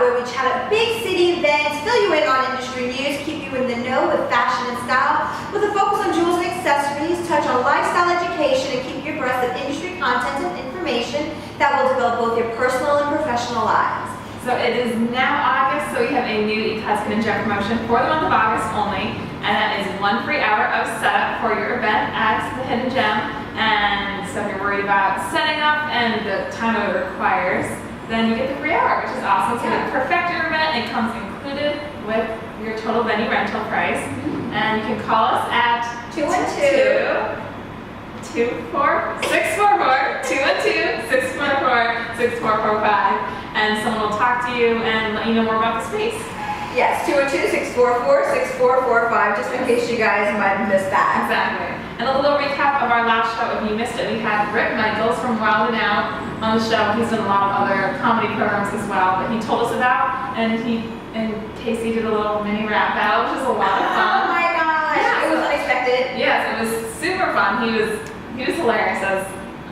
where we chat at big city events, fill you in on industry news, keep you in the know with fashion and style, with a focus on jewels and accessories, touch on lifestyle education, and keep you abreast of industry content and information that will develop both your personal and professional lives. So it is now August, so we have a new Y-CLAD Skin and Gem promotion for the month of August only, and that is 1 free hour of setup for your event at the Hidden Gem. And so if you're worried about setting up and the time it requires, then you get the free hour, which is awesome. So to perfect your event, it comes included with your total venue rental price. And you can call us at 212-644-6445, and someone will talk to you and let you know more about the space. Yes, 212-644-6445, just in case you guys might have missed that. Exactly. And a little recap of our last show, if you missed it, we had Rick Michaels from Wild and Out on the show. He's done a lot of other comedy programs as well that he told us about, and Casey did a little mini rap battle, which was a lot of fun. Oh my gosh, yeah, it was unexpected. Yes, it was super fun. He was hilarious, as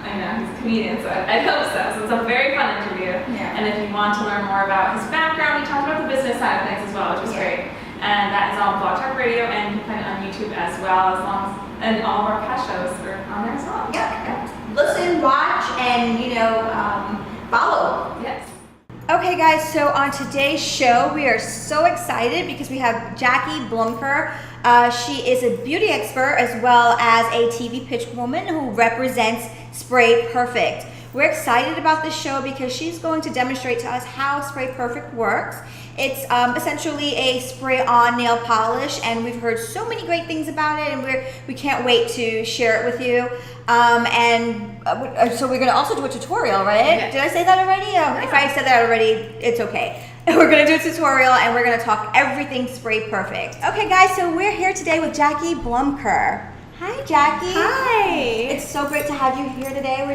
I know, he's a comedian, so I hope so. So it's a very fun interview. Yeah. And if you want to learn more about his background, we talked about the business side of things as well, which was great. And that is on Blog Talk Radio, and you can find it on YouTube as well, and all of our past shows are on there as well. Yeah. Listen, watch, and follow. Yes. Okay guys, so on today's show, we are so excited because we have Jacklyn Bloemker. She is a beauty expert as well as a TV pitch woman who represents Spray Perfect. We're excited about this show because she's going to demonstrate to us how Spray Perfect works. It's essentially a spray-on nail polish, and we've heard so many great things about it, and we can't wait to share it with you. So we're going to also do a tutorial, right? Yes. Did I say that already? If I said that already, it's okay. We're going to do a tutorial, and we're going to talk everything Spray Perfect. Okay, guys, so we're here today with Jacklyn Bloemker. Hi, Jackie. Hi. It's so great to have you here today.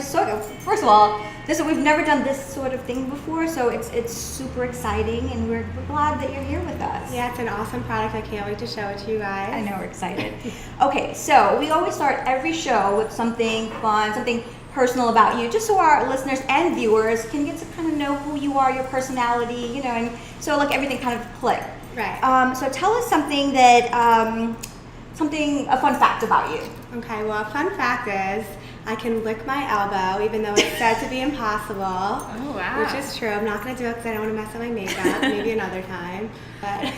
First of all, we've never done this sort of thing before, so it's super exciting, and we're glad that you're here with us. Yeah, it's an awesome product. I can't wait to show it to you guys. I know, we're excited. Okay, so we always start every show with something fun, something personal about you, just so our listeners and viewers can get to kind of know who you are, your personality, and so like everything kind of click. Right. So tell us something that, a fun fact about you. Okay, well, a fun fact is I can lick my elbow, even though it's said to be impossible. Oh, wow. Which is true. I'm not going to do it because I don't want to mess up my makeup. Maybe another time. But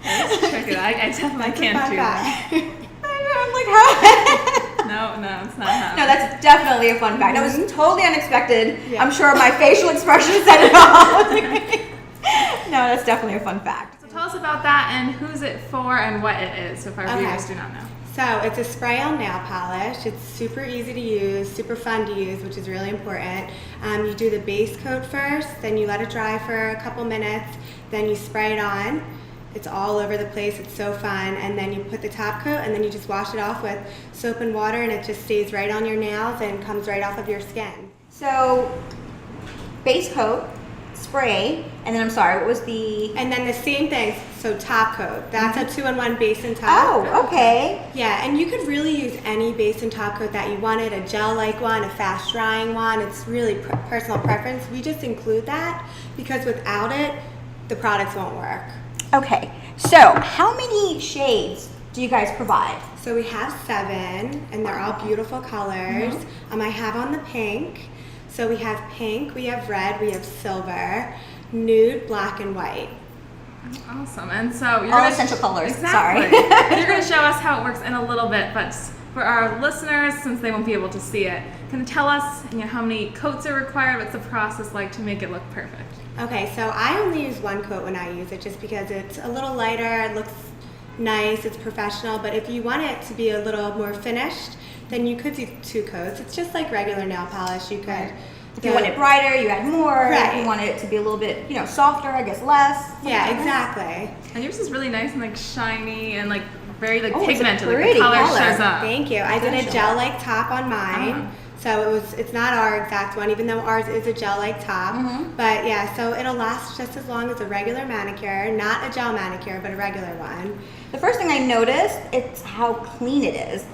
That's tricky. I definitely can't do that. I'm like, how? No, it's not happening. No, that's definitely a fun fact. That was totally unexpected. Yeah. I'm sure my facial expression said it all. No, that's definitely a fun fact. So tell us about that and who's it for and what it is, if our viewers do not know. So it's a spray-on nail polish. It's super easy to use, super fun to use, which is really important. You do the base coat first, then you let it dry for a couple minutes, then you spray it on. It's all over the place, it's so fun, and then you put the top coat, and then you just wash it off with soap and water, and it just stays right on your nails and comes right off of your skin. So, base coat, spray, and then I'm sorry, what was the... And then the same thing, so top coat. That's a 2-in-1 base and top. Oh, okay. Yeah, and you could really use any base and top coat that you wanted, a gel-like one, a fast-drying one. It's really personal preference. We just include that because without it, the products won't work. Okay, so how many shades do you guys provide? So we have 7, and they're all beautiful colors. I have on the pink. So we have pink, we have red, we have silver, nude, black, and white. Awesome. And so you're all essential colors. Exactly. Sorry. You're going to show us how it works in a little bit, but for our listeners, since they won't be able to see it, can you tell us how many coats are required? What's the process like to make it look perfect? Okay, so I only use 1 coat when I use it just because it's a little lighter, it looks nice, it's professional, but if you want it to be a little more finished, then you could do 2 coats. It's just like regular nail polish. You could. If you want it brighter, you add more. Right. If you want it to be a little bit, softer, I guess less. Yeah, exactly. And yours is really nice and shiny and very Oh, pigmented. It's a pretty the color color. shows up. Thank you. I did a gel-like top on mine. So it's not our exact one, even though ours is a gel-like top. But yeah, so it'll last just as long as a regular manicure, not a gel manicure, but a regular one. The first thing I noticed, it's how clean it is.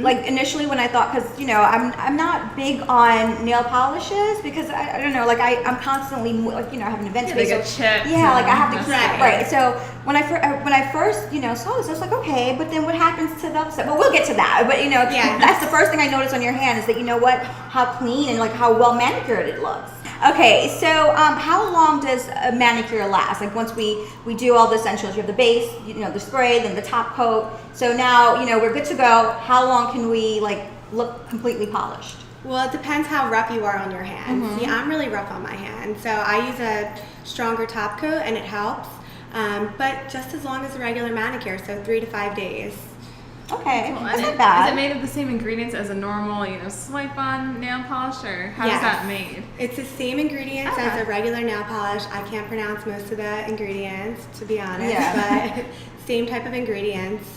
Like initially when I thought, because I'm not big on nail polishes because I don't know, like I'm constantly like I have an event space. They get chipped. Yeah, like I have to Right. right. So when I first saw this, I was like, okay, but then what happens to the other side? Well, we'll get to that. But that's the first thing I noticed on your hand is that how clean and like how well manicured it looks. Okay, so how long does a manicure last? Like once we do all the essentials, you have the base, the spray, then the top coat. So now, we're good to go. How long can we like look completely polished? Well, it depends how rough you are on your hand. See, I'm really rough on my hand, so I use a stronger top coat and it helps. But just as long as a regular manicure, so 3 to 5 days. Okay, Well, that's not bad. Is it made of the same ingredients as a normal, swipe-on nail polish, or how is that made? It's the same ingredients as a regular nail polish. I can't pronounce most of the ingredients, to be honest, but same type of ingredients.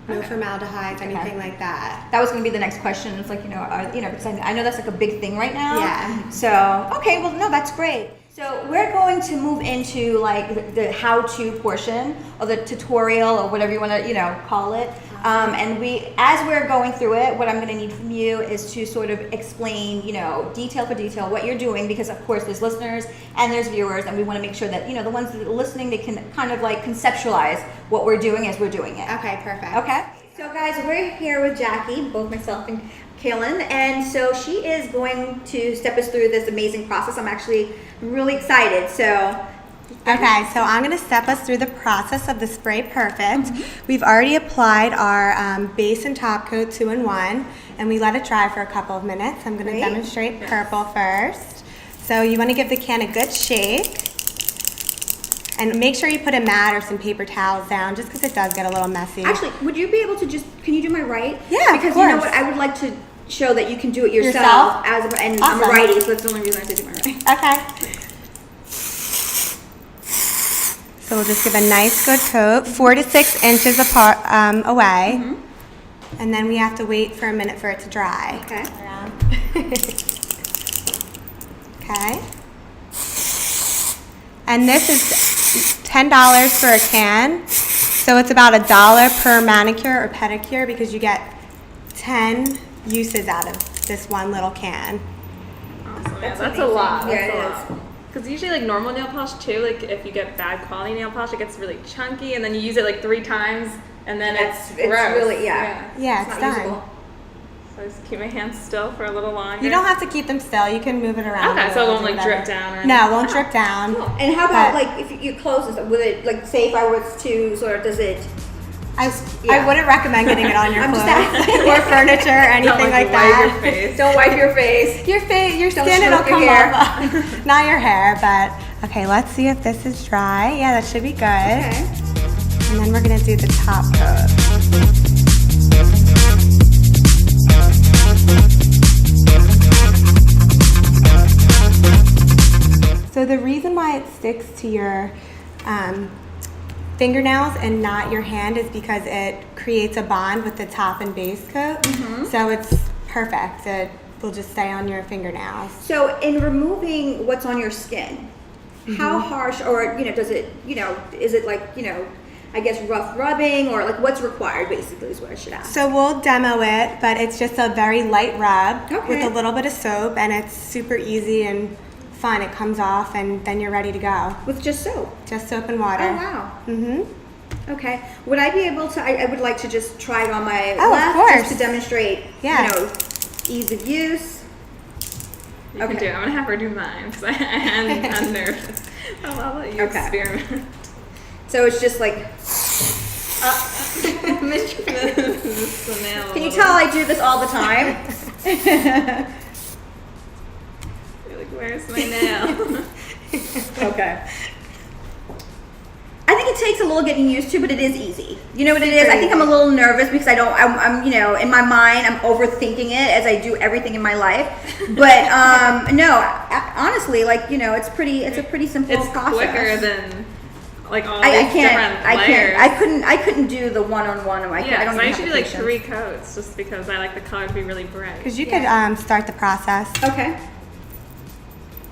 No formaldehydes, anything like that. That was going to be the next question. It's like, because I know that's like a big thing right now. Yeah. So, okay, well, no, that's great. So we're going to move into like the how-to portion or the tutorial or whatever you want to, call it. And as we're going through it, what I'm going to need from you is to sort of explain, detail for detail what you're doing, because of course there's listeners and there's viewers, and we want to make sure that, the ones that are listening, they can kind of like conceptualize what we're doing as we're doing it. Okay, perfect. Okay. So guys, we're here with Jackie, both myself and Cailin, and so she is going to step us through this amazing process. I'm actually really excited. So Okay, so I'm going to step us through the process of the Spray Perfect. We've already applied our base and top coat 2-in-1, and we let it dry for a couple of minutes. I'm going to demonstrate purple first. So you want to give the can a good shake, and make sure you put a mat or some paper towels down, just because it does get a little messy. actually, would you be able to can you do my right? Yeah, of because course. you know what, I would like to show that you can do it yourself, and I'm a Awesome. righty, so that's the only reason I have to do my right. Okay. So we'll just give a nice good coat, 4 to 6 inches apart away, and then we have to wait for a minute for it to dry. Okay. Okay. And this is $10 for a can, so it's about $1 per manicure or pedicure because you get 10 uses out of this one little can. Awesome. Yeah, that's amazing. a lot. Yeah, That's it a lot. Because usually like normal nail polish too, like if you get bad quality nail polish, it gets really chunky, and then you use it like 3 times, and then it's gross. really Yeah, it's not done. usable. So I just keep my hands still for a little longer. You don't have to keep them still. You can move it around. Okay, a so it little, won't do like whatever. drip down or No, anything. it won't drip down. And how about But- like if you close this, would it like say if I was to sort of does it? I Yeah. wouldn't recommend getting it on your I'm just clothes asking. or furniture or anything Don't like wipe that. your face. Don't wipe your face. Your Don't skin, it'll stroke your come hair. off. Not your hair, but okay, let's see if this is dry. Yeah, that should be good. Okay. And then we're gonna do the top coat. So the reason why it sticks to your fingernails and not your hand is because it creates a bond with the top and base coat. So it's perfect. It will just stay on your fingernails. So in removing what's on your skin, how harsh or does it is it like I guess rough rubbing or like what's required basically is what I should ask. So we'll demo it, but it's just a very light rub Okay. with a little bit of soap, and it's super easy and fun. It comes off, and then you're ready to go. With just soap. Just soap and water. Oh wow. Mm-hmm. Okay. Would I be able to? I would like to just try it on my Oh, of left course. just to demonstrate. Yeah. Ease of use. You can do it. I'm gonna have her do mine because I'm nervous. I'll let you Okay. experiment. So it's just like. Can you tell I do this all the time? You're like, where's my nail? Okay. I think it takes a little getting used to, but it is easy. You know what it is? I think I'm a little nervous because I'm in my mind, I'm overthinking it as I do everything in my life. But honestly, like, it's a pretty simple It's process. quicker than like all I these can't. different I layers. can't. I couldn't do the one-on-one. I Yeah, don't so I even usually have do the like patience. 3 coats just because I like the color to be really bright. Because you could start the process. Okay.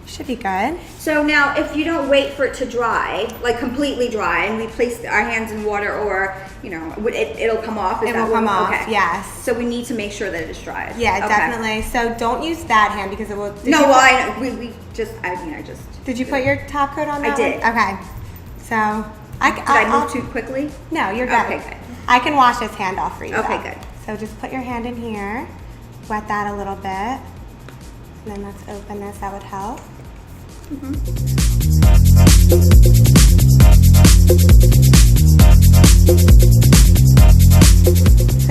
Should be good. So now, if you don't wait for it to dry, like completely dry, and we place our hands in water, or it'll come off. It will come off. Okay. Yes. So we need to make sure that it is dried. Yeah, Okay. definitely. So don't use that hand because it will. No, well, I just. Did you put your top coat on? I That did. one? Okay. So Did I move too quickly? No, you're good. Okay, good. I can wash this hand off for you. Okay, though. good. So just put your hand in here, wet that a little bit, and then let's open this. That would help. So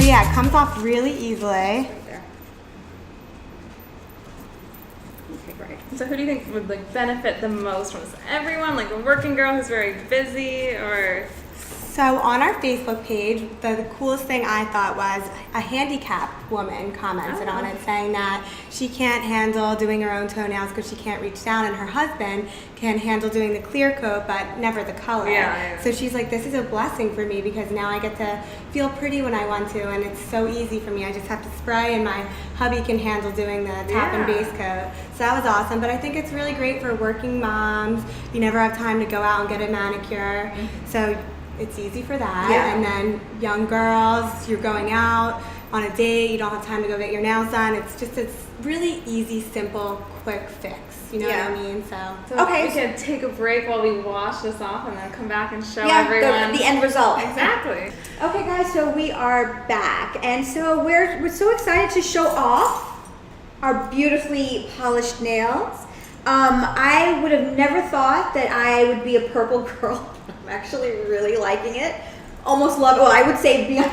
yeah, it comes off really easily. Right there. Okay, great. So who do you think would like benefit the most from this? Everyone, like a working girl who's very busy, or So on our Facebook page, the coolest thing I thought was a handicapped woman commented on it, saying that she can't handle doing her own toenails because she can't reach down, and her husband can handle doing the clear coat but never the color. Yeah. So she's like, this is a blessing for me because now I get to feel pretty when I want to, and it's so easy for me. I just have to spray, and my hubby can handle doing the top and base coat. So that was awesome. But I think it's really great for working moms. You never have time to go out and get a manicure. So it's easy for that. Yeah. And then young girls, you're going out on a date, you don't have time to go get your nails done. It's really easy, simple, quick fix. You know what I mean? So Okay. we can take a break while we wash this off and then come back and show everyone the end result. Exactly. Okay, guys, so we are back, and so we're so excited to show off our beautifully polished nails. I would have never thought that I would be a purple girl. I'm actually really liking it. Almost love it. Well, I would say beyond.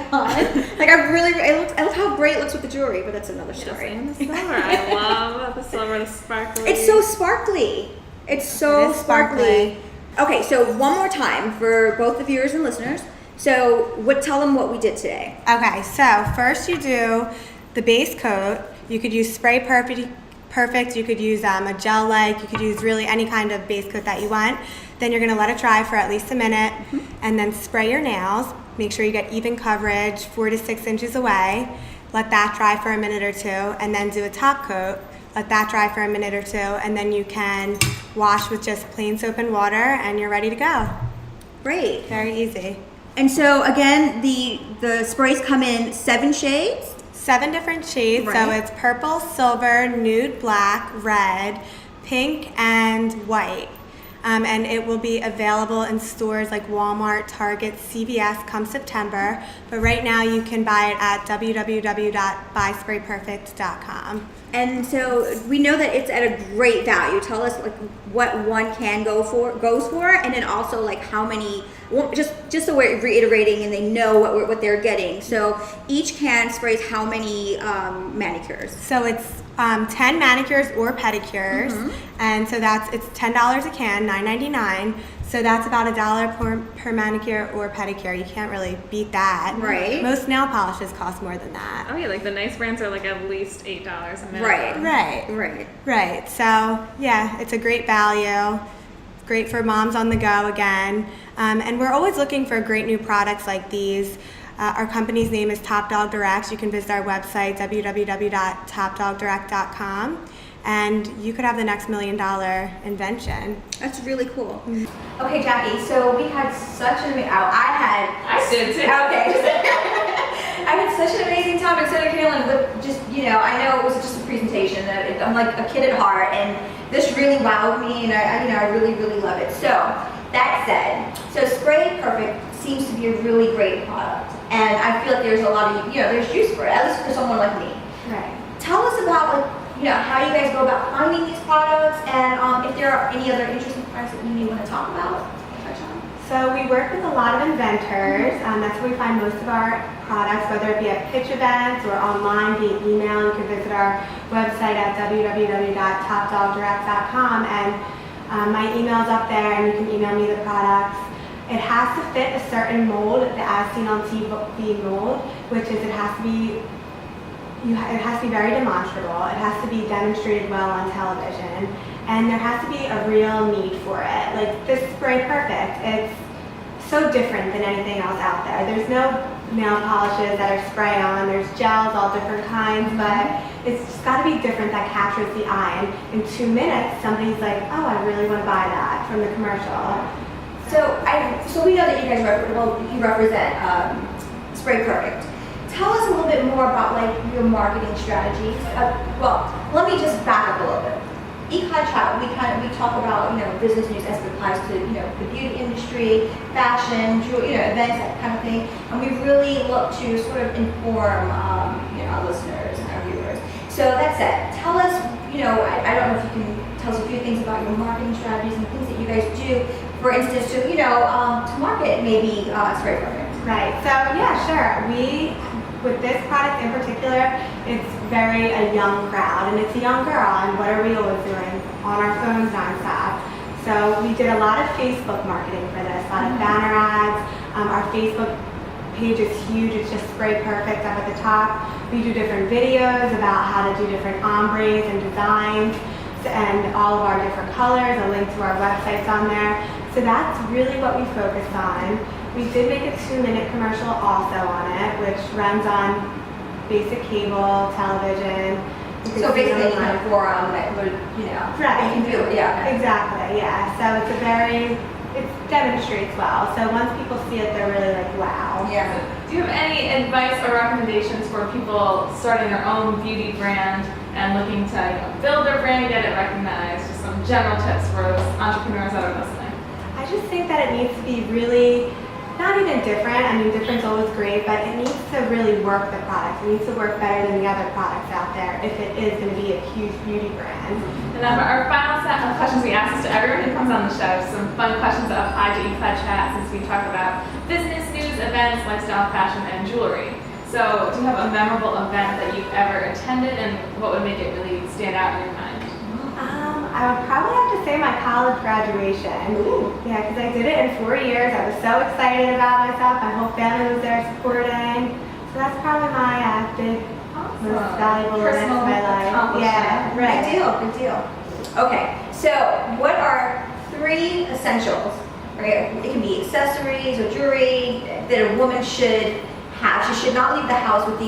Like I love how great it looks with the jewelry, but that's another story. And the silver. I love the silver, the sparkly. It's so sparkly. It's so It is sparkly. Okay, so one more time for both the viewers and listeners. So, tell them what we did today. Okay, so first you do the base coat. You could use Spray Perfect. You could use a gel-like. You could use really any kind of base coat that you want. Then you're gonna let it dry for at least a minute, and then spray your nails. Make sure you get even coverage, 4 to 6 inches away. Let that dry for a minute or two, and then do a top coat. Let that dry for a minute or two, and then you can wash with just plain soap and water, and you're ready to go. Great. Very easy. And so again, the sprays come in 7 shades. 7 different shades, so Right. it's purple, silver, nude black, red, pink, and white. And it will be available in stores like Walmart, Target, CVS come September. But right now you can buy it at www.buysprayperfect.com. And so we know that it's at a great value. Tell us like what one can goes for, and then also like how many. Well, just so we're reiterating and they know what they're getting. So each can sprays how many manicures? So it's 10 manicures or pedicures, and so it's $10 a can, $9.99. So that's about $1 per manicure or pedicure. You can't really beat that. Right. Most nail polishes cost more than that. Oh yeah, like the nice brands are like at least $8 a minute. Right. Right. So yeah, it's a great value. Great for moms on the go again. And we're always looking for great new products like these. Our company's name is Top Dog Direct. You can visit our website, www.topdogdirect.com, and you could have the next $1 million invention. That's really cool. Okay, Jackie. So we had such an amazing. I did too. Okay. I had such an amazing time at Cailin with just I know it was just a presentation. I'm like a kid at heart, and this really wowed me, and I really love it. So that said, Spray Perfect seems to be a really great product, and I feel like there's a lot of there's use for it, at least for someone like me. Right. Tell us about how you guys go about finding these products, and if there are any other interesting products that you may want to talk about. Touch on. So we work with a lot of inventors. That's where we find most of our products, whether it be at pitch events or online via email. You can visit our website at www.topdogdirect.com, and my email's up there, and you can email me the products. It has to fit a certain mold, the as seen on TV mold, which is it has to be very demonstrable. It has to be demonstrated well on television, and there has to be a real need for it. Like this Spray Perfect, it's so different than anything else out there. There's no nail polishes that are spray on. There's gels, all different kinds, but it's just got to be different that captures the eye. And in 2 minutes, somebody's like, oh, I really want to buy that from the commercial. So we know that you guys you represent Spray Perfect. Tell us a little bit more about like your marketing strategies. Well, let me just back up a little bit. Y-CLAD Chat, we talk about business news as it applies to the beauty industry, fashion, jewelry, events, that kind of thing, and we really look to sort of inform our listeners and our viewers. So that said, tell us I don't know if you can tell us a few things about your marketing strategies and things that you guys do, for instance, to to market maybe Spray Perfect. Right. So yeah, sure. With this product in particular, it's very a young crowd, and it's a young girl, and what are we always doing? On our phones nonstop. So we did a lot of Facebook marketing for this, a lot of banner ads. Our Facebook page is huge, it's just Spray Perfect up at the top. We do different videos about how to do different ombres and designs, and all of our different colors, a link to our websites on there. So that's really what we focus on. We did make a 2-minute commercial also on it, which runs on basic cable, television. So basically, kind of forum that would, right. You can view it, yeah. Exactly, yeah. So it demonstrates well. So once people see it, they're really like, wow. Yeah. Do you have any advice or recommendations for people starting their own beauty brand and looking to build their brand and get it recognized? Just some general tips for those entrepreneurs that are listening. I just think that it needs to be really, not even different. I mean, different's always great, but it needs to really work the product. It needs to work better than the other products out there if it is going to be a huge beauty brand. And then our final set of questions we ask is to everyone who comes on the show, some fun questions that apply to Y-CLAD Chat, since we talk about business, news, events, lifestyle, fashion, and jewelry. So do you have a memorable event that you've ever attended, and what would make it really stand out in your mind? I would probably have to say my college graduation. Ooh. Yeah, because I did it in 4 years. I was so excited about myself. My whole family was there supporting. So that's probably my big, most valuable event of my life. Yeah, right. Good deal. Okay, so what are 3 essentials? Right? It can be accessories or jewelry that a woman should have. She should not leave the house with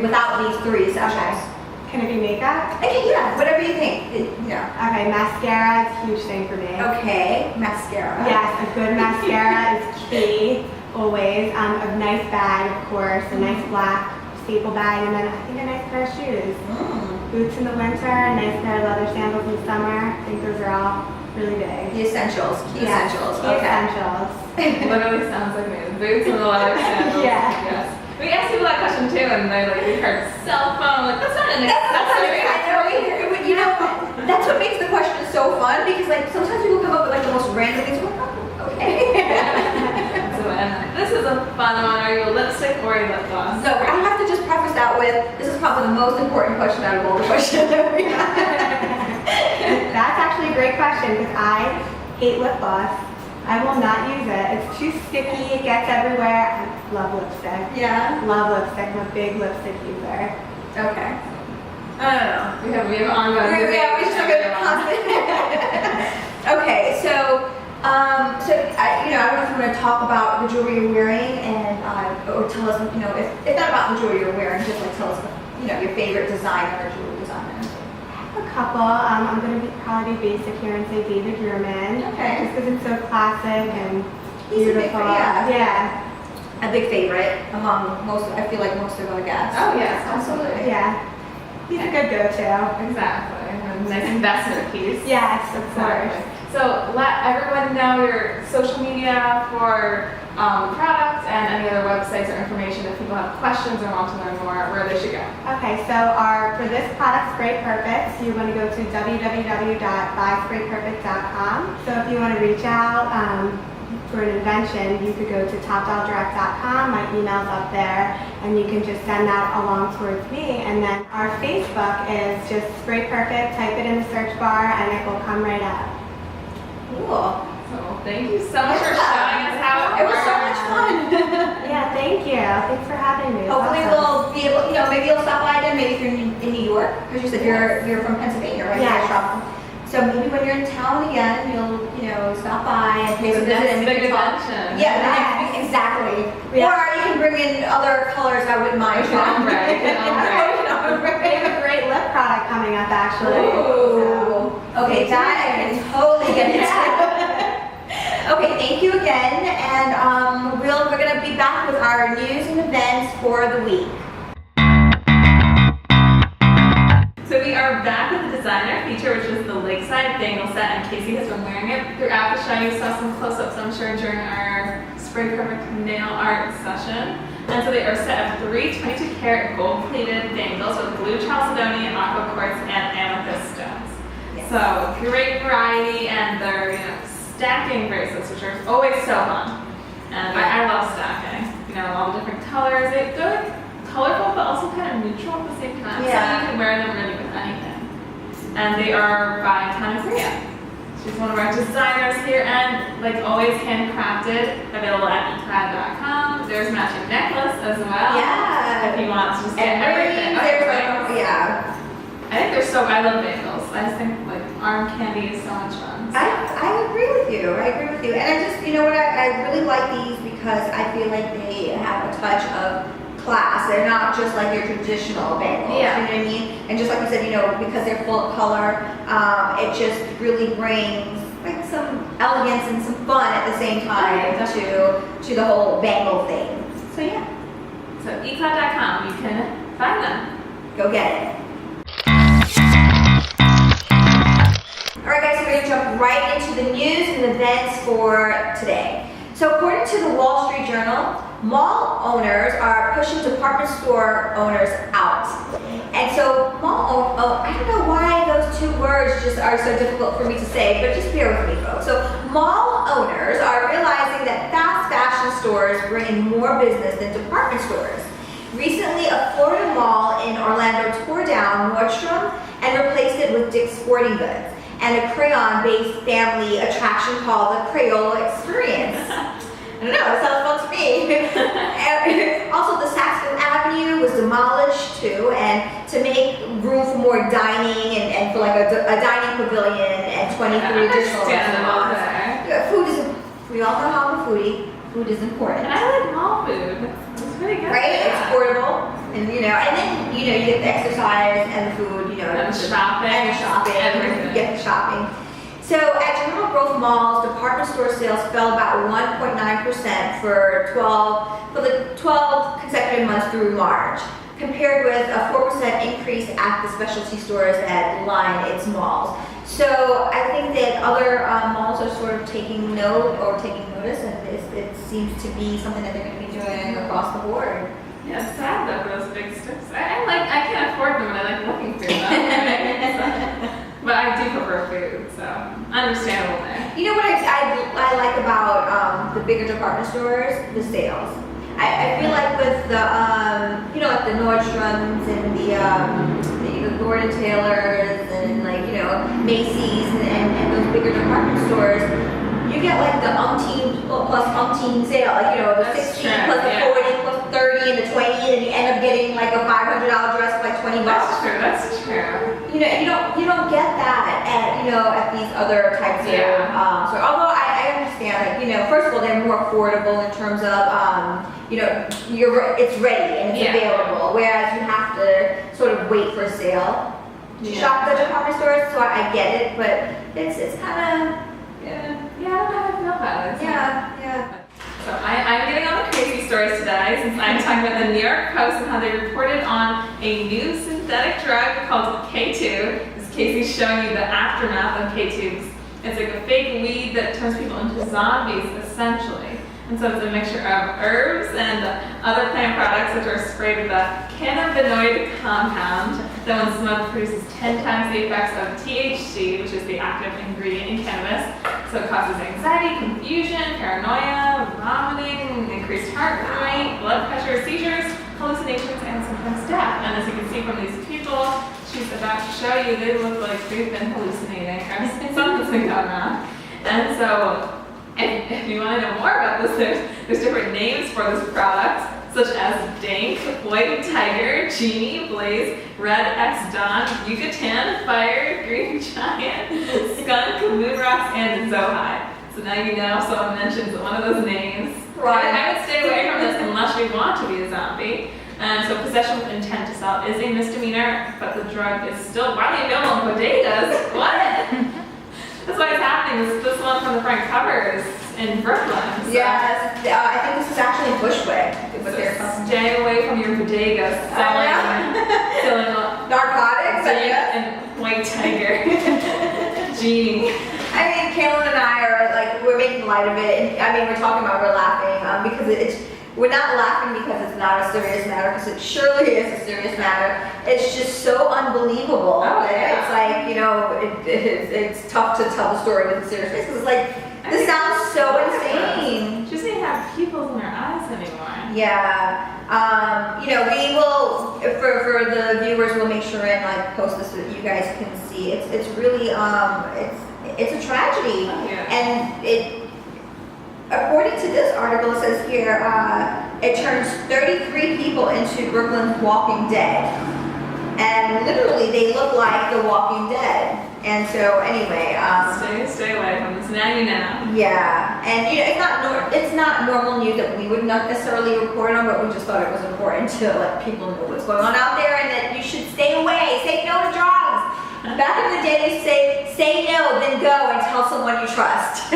without these 3 essentials. Okay. Can it be makeup? Okay, yeah, whatever you think. Okay, mascara is a huge thing for me. Okay, mascara. Yes, a good mascara is key, always. A nice bag, of course, a nice black staple bag, and then I think a nice pair of shoes. Boots in the winter, a nice pair of leather sandals in the summer. I think those are all really big. The essentials, key essentials. Key essentials. Literally sounds like me. The boots and the leather sandals. Yeah. Yes. We asked people that question too, and they're like, we heard cell phone. Like, that's not an accessory. That's what makes the question so fun, because like sometimes people come up with like the most random things. We're like, oh, okay. So, and this is a fun one. Are you a lipstick or a lip gloss? So I have to just preface that with, this is probably the most important question out of all the questions that we have. That's actually a great question, because I hate lip gloss. I will not use it. It's too sticky. It gets everywhere. I love lipstick. Yeah. Love lipstick. I'm a big lipstick user. Okay. I don't know. We have ongoing debate. Yeah, we just have a constant. Okay, so I don't know if you want to talk about the jewelry you're wearing, and or tell us, if not about the jewelry you're wearing, just like tell us, your favorite designer or jewelry designer. A couple. I'm going to probably be basic here and say David Yurman. Okay. Just because it's so classic and He's beautiful. Yeah. A big favorite among I feel like most of our guests. Oh yes, absolutely. Yeah. He's a good go-to. Exactly. A nice investment piece. Yes, of course. Exactly. So let everyone know your social media for products and any other websites or information if people have questions or want to learn more, where they should go. Okay, so for this product, Spray Perfect, you want to go to www.buysprayperfect.com. So if you want to reach out for an invention, you could go to topdollardirect.com. My email's up there, and you can just send that along towards me. And then our Facebook is just Spray Perfect. Type it in the search bar, and it will come right up. Cool. So thank you so much for showing us how It was so much fun. Yeah, thank you. Thanks for having me. Hopefully Awesome. we'll be able, maybe you'll stop by again, maybe if you're in New York, because you said you're from Pennsylvania, right? Yeah. So So maybe when you're in town again, you'll, stop by and pay some visit and we can talk. Yeah, the next week, exactly. Yeah. Or you can bring in other colors I wouldn't mind trying. They have a great lip product coming up, actually. Ooh. Okay, that I can totally get into. Okay, thank you again, and we're gonna be back with our news and events for the week. So we are back with the designer feature, which is the Lakeside Bangle Set, and Casey has been wearing it throughout the show. You saw some close-ups, I'm sure, during our Spray Perfect nail art session. And so they are set of 3 22-karat gold-plated bangles with blue chalcedony, aqua quartz, and amethyst stones. Yes. So great variety, and they're stacking bracelets, which are always so fun. And I love stacking. All the different colors. They're colorful, but also kind of neutral at the same time. Yeah. So you can wear them really with anything. And they are by Tana Korea. She's one of our designers here, and like always, handcrafted. Available at Y-CLAD.com. There's a matching necklace as well. Yeah. If you want to just get And everything. rings, yeah. I think I love bangles. I just think like arm candy is so much fun. So. I agree with you. And I just, I really like these because I feel like they have a touch of class. They're not just like your traditional bangles. Yeah. You know what I mean? And just like you said, because they're full of color, it just really brings like some elegance and some fun at the same time to the whole bangle thing. So yeah. So Y-CLAD.com, you can find them. Go get it. Alright guys, so we're going to jump right into the news and events for today. So according to the Wall Street Journal, mall owners are pushing department store owners out. And so I don't know why those two words just are so difficult for me to say, but just bear with me folks. So mall owners are realizing that fast fashion stores bring in more business than department stores. Recently, a Florida mall in Orlando tore down Nordstrom and replaced it with Dick's Sporting Goods and a crayon-based family attraction called the Crayola Experience. I don't know, it sounds fun to me. Also, the Saxon Avenue was demolished too, and to make room for more dining and for like a dining pavilion and 23 additional restaurants. Yeah, food is, we all know how I'm a foodie. Food is important. And I like mall food. It's really good. Right? It's affordable. And and then you get the exercise and the food, And shopping. And the shopping. Everything. You get the shopping. So at General Growth Malls, department store sales fell about 1.9% for the 12 consecutive months through March, compared with a 4% increase at the specialty stores that line its malls. So I think that other malls are sort of taking note or taking notice, and it seems to be something that they're going to be doing across the board. Yeah, it's sad though for those big stores. I can't afford them, and I like looking through them. Right? But I do prefer food, so understandable there. You know what I like about the bigger department stores? The sales. I feel like with the like the Nordstroms and the Lord & Taylors and Macy's and those bigger department stores, you get like the umpteen plus umpteen sale, the That's 16 true, plus the yeah. 40 plus 30 and the 20, and you end up getting like a $500 dress for like $20. That's true. And you don't get that at these other types of stores. Although I understand, first of all, they're more affordable in terms of it's ready and it's available, whereas you have to sort of wait for a sale to shop the department stores. So I get it, but it's kind of I don't know how I feel about it. yeah. So I'm getting on the crazy stories today, since I'm talking about the New York Post and how they reported on a new synthetic drug called K2. This Casey's showing you the aftermath of K2. It's like a fake weed that turns people into zombies, essentially. And so it's a mixture of herbs and other plant products which are sprayed with a cannabinoid compound that when smoked produces 10 times the effects of THC, which is the active ingredient in cannabis. So it causes anxiety, confusion, paranoia, vomiting, increased heart rate, blood pressure, seizures, hallucinations, and sometimes death. And as you can see from these people she's about to show you, they look like they've been hallucinating or something's been going on. And so if you want to know more about this, there's different names for this product, such as Dank, White Tiger, Genie, Blaze, Red X Dawn, Yucatan, Fire, Green Giant, Moon Rocks, and Zohai. So now you know if someone mentions one of those names. Right. I would stay away from this unless you want to be a zombie. And so possession with intent to sell is a misdemeanor, but the drug is still widely available in bodegas. What? That's why it's happening. This one from the front cover is in Brooklyn. So. Yes, I think this is actually in Bushwick. So stay away from your bodegas selling narcotics and white tiger. Genie. I mean, Cailin and I are like, we're making light of it. And, I mean, we're talking about, we're laughing because we're not laughing because it's not a serious matter, because it surely is a serious matter. It's just so unbelievable. It's like, it's tough to tell the story with a serious face, because it's like, this sounds so insane. She doesn't even have pupils in her eyes anymore. Yeah. We will, for the viewers, we'll make sure and like post this so that you guys can see. It's really, it's a tragedy. And according to this article, it says here, it turns 33 people into Brooklyn's Walking Dead. And literally, they look like the Walking Dead. And so, anyway, stay away from this. Now you know. Yeah, and it's not normal news that we would not necessarily report on, but we just thought it was important to let people know what's going on out there, and that you should stay away, say no to drugs. Back in the day, they say no, then go and tell someone you trust.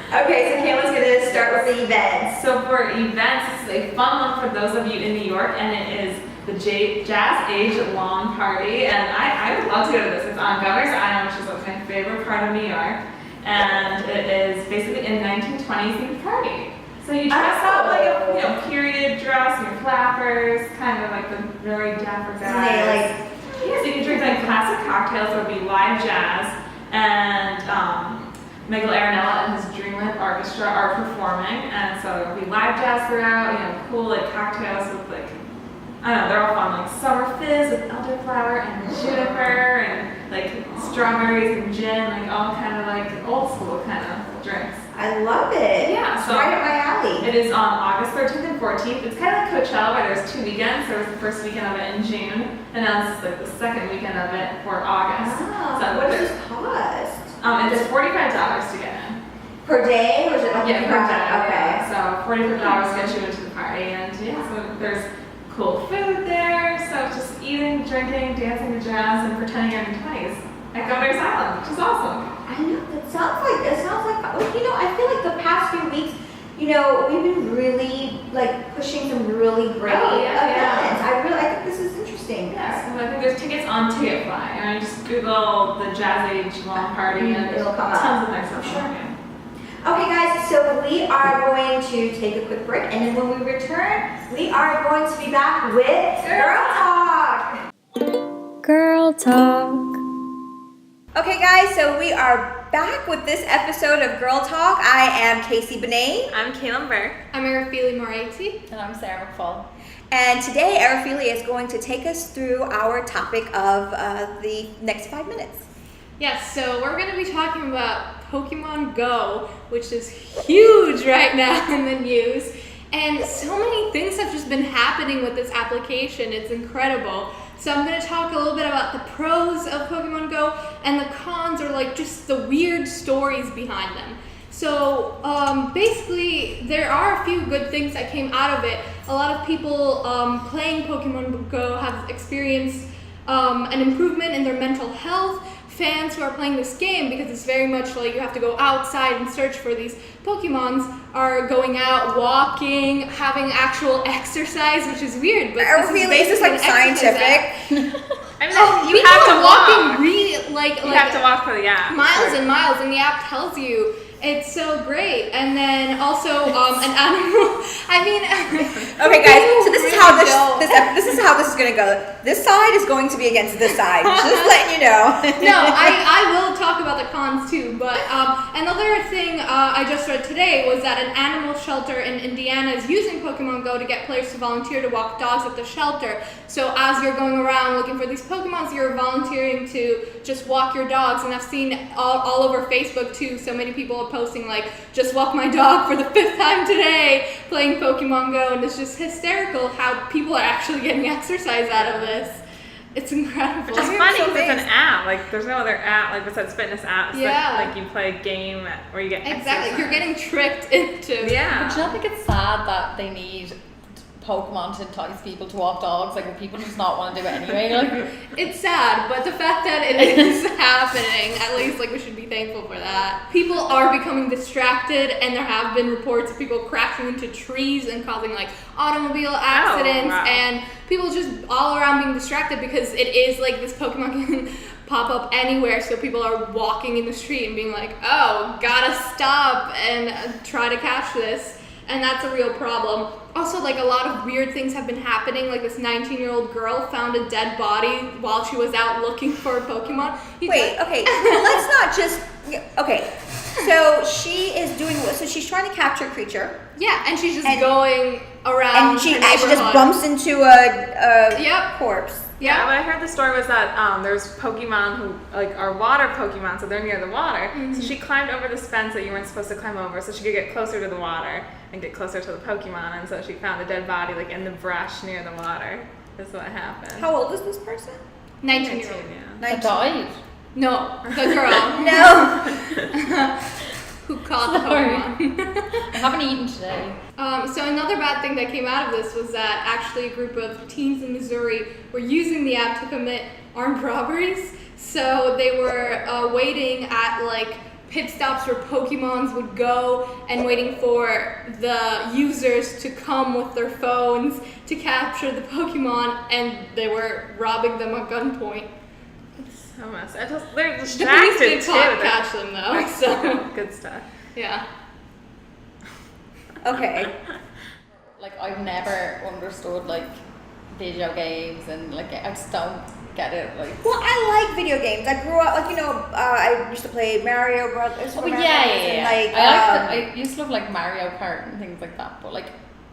Okay, so Cailin's gonna start with the events. So for events, this is a fun one for those of you in New York, and it is the Jazz Age Lawn Party, and I would love to go to this. It's on Governor's Island, which is like my favorite part of New York, and it is basically a 1920s themed party. So you dress up like a period dress, your flappers, kind of like the very dapper guys. So you can drink like classic cocktails. There will be live jazz, and Miguel Arenella and his Dreamland Orchestra are performing, and so there will be live jazz throughout. Cool like cocktails with like, I don't know, they're all fun, like summer fizz with elderflower and juniper and like strawberries and gin, like all kind of like old school kind of drinks. I love it. Yeah, so right up my alley. It is on August 13th and 14th. It's kind of like Coachella, where there's 2 weekends. There was the first weekend of it in June, and now this is like the second weekend of it for August. Wow. So what does this cost? It's $45 to get in. Per day, or is it like per day? Okay. Yeah. So $45 gets you into the party, and so there's cool food there. So just eating, drinking, dancing to jazz, and pretending you're in your 20s at Governor's Island, which is awesome. I know, it sounds like, I feel like the past few weeks, we've been really like pushing some really great events. I think this is interesting. Yes, and I think there's tickets on Ticketfly. And just Google the Jazz Age Lawn Party, and it'll come up. Tons of nice stuff. Sure. Okay guys, so we are going to take a quick break, and then when we return, we are going to be back with Girl Talk. Girl Talk. Okay guys, so we are back with this episode of Girl Talk. I am Casey Benet. I'm Cailin Burke. I'm Arafili Moretti. And I'm Sarah McFall. And today, Arafili is going to take us through our topic of the next 5 minutes. Yes, so we're going to be talking about Pokemon Go, which is huge right now in the news. And so many things have just been happening with this application. It's incredible. So I'm going to talk a little bit about the pros of Pokemon Go and the cons, or like just the weird stories behind them. So basically, there are a few good things that came out of it. A lot of people playing Pokemon Go have experienced an improvement in their mental health. Fans who are playing this game, because it's very much like you have to go outside and search for these Pokemons, are going out, walking, having actual exercise, which is weird. But is this like scientific? I mean, you have to walk. You have to walk for the app. Miles and miles, and the app tells you. It's so great. And then also an animal. I mean, okay, guys. So this is how this is how this is gonna go. This side is going to be against this side. Just letting you know. No, I will talk about the cons too. But another thing I just read today was that an animal shelter in Indiana is using Pokemon Go to get players to volunteer to walk dogs at the shelter. So as you're going around looking for these Pokemons, you're volunteering to just walk your dogs. And I've seen all over Facebook too. So many people are posting like, just walk my dog for the 5th time today, playing Pokemon Go, and it's just hysterical how people are actually getting exercise out of this. It's incredible. Which is funny because it's an app. Like, there's no other app, like, besides fitness apps. Yeah. That, like, you play a game where you get Exactly. exercise. You're getting tricked into. Yeah. But you don't think it's sad that they need Pokemon to entice people to walk dogs? Like, people just not want to do it anyway. Like, It's sad, but the fact that it is happening, at least, like, we should be thankful for that. People are becoming distracted, and there have been reports of people crashing into trees and causing, like, automobile accidents, wow. and people just all around being distracted because it is, like, this Pokemon can pop up anywhere, so people are walking in the street and being like, oh, gotta stop and try to catch this, and that's a real problem. Also, like, a lot of weird things have been happening. Like, this 19-year-old girl found a dead body while she was out looking for a Pokemon. Wait, okay, well, let's not just, okay, so she is doing, so she's trying to capture a creature, Yeah, and she's just And- going around and she her just neighborhood. bumps into a Yep. corpse. Yeah, Yeah. what I heard the story was that there's Pokemon who like are water Pokemon, so they're near the water. So she climbed over this fence that you weren't supposed to climb over, so she could get closer to the water and get closer to the Pokemon. And so she found a dead body like in the brush near the water. That's what happened. How old is this person? 19-year-old. Yeah. they died. No, the girl No. who caught the Sorry. Pokemon. I haven't eaten today. So another bad thing that came out of this was that actually a group of teens in Missouri were using the app to commit armed robberies. So they were waiting at like pit stops where Pokemons would go and waiting for the users to come with their phones to capture the Pokemon, and they were robbing them at gunpoint. So much. They're The police distracted did too. catch them though, That's so good stuff. yeah. Okay. Like, I've never understood like video games, and like I just don't get it. Like, Well, I like video games. I grew up, like, you know, I used to play Mario Brothers. oh, Mario yeah, Brothers, yeah, and, yeah. like, I used to love like Mario Kart and things like that. But like,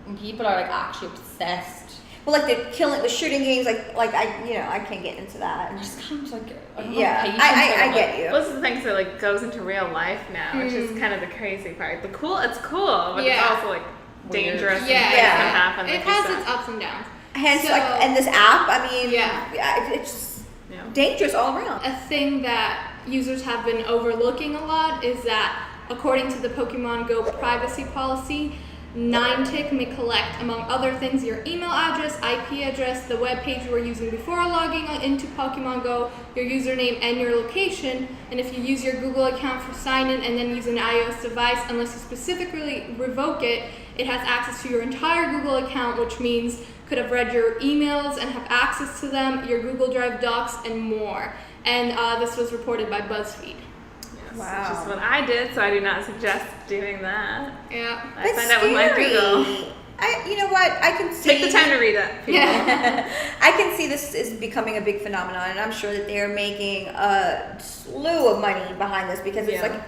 when people are like actually obsessed, well, like the shooting games, like I, you know, I can't get into that. I just can't like. I don't Yeah, have patience I with, get like, you. Well, this is the thing that like goes into real life now, which is kind of the crazy part. It's cool, but Yeah. it's also like Weird. dangerous. And Yeah, things yeah. can happen. It like you has said. its ups and downs. Hence, So- like, and this app, I mean, Yeah. it's just Yeah. dangerous all around. A thing that users have been overlooking a lot is that, according to the Pokemon Go privacy policy, Niantic may collect, among other things, your email address, IP address, the web page you were using before logging into Pokemon Go, your username, and your location. And if you use your Google account for sign-in and then use an iOS device, unless you specifically revoke it, it has access to your entire Google account, which means could have read your emails and have access to them, your Google Drive docs, and more. And this was reported by BuzzFeed. Yes, Wow. Which is what I did, so I do not suggest doing that. Yeah. I That's signed up with my scary. Google. You know what? I can see. Take the time to read it. People. Yeah. I can see this is becoming a big phenomenon, and I'm sure that they're making a slew of money behind this because it's Yeah. like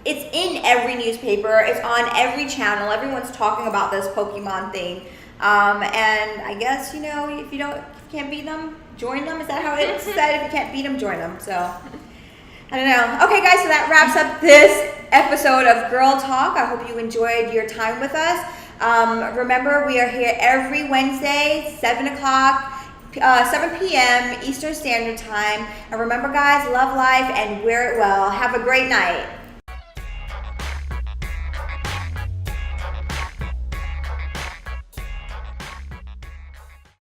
it's in every newspaper, it's on every channel. Everyone's talking about this Pokemon thing, and I guess, you know, if you can't beat them, join them. Is that how it's said? If you can't beat them, join them. So I don't know. Okay, guys, so that wraps up this episode of Girl Talk. I hope you enjoyed your time with us. Remember, we are here every Wednesday, 7 p.m. Eastern Standard Time. And remember, guys, love life and wear it well. Have a great night.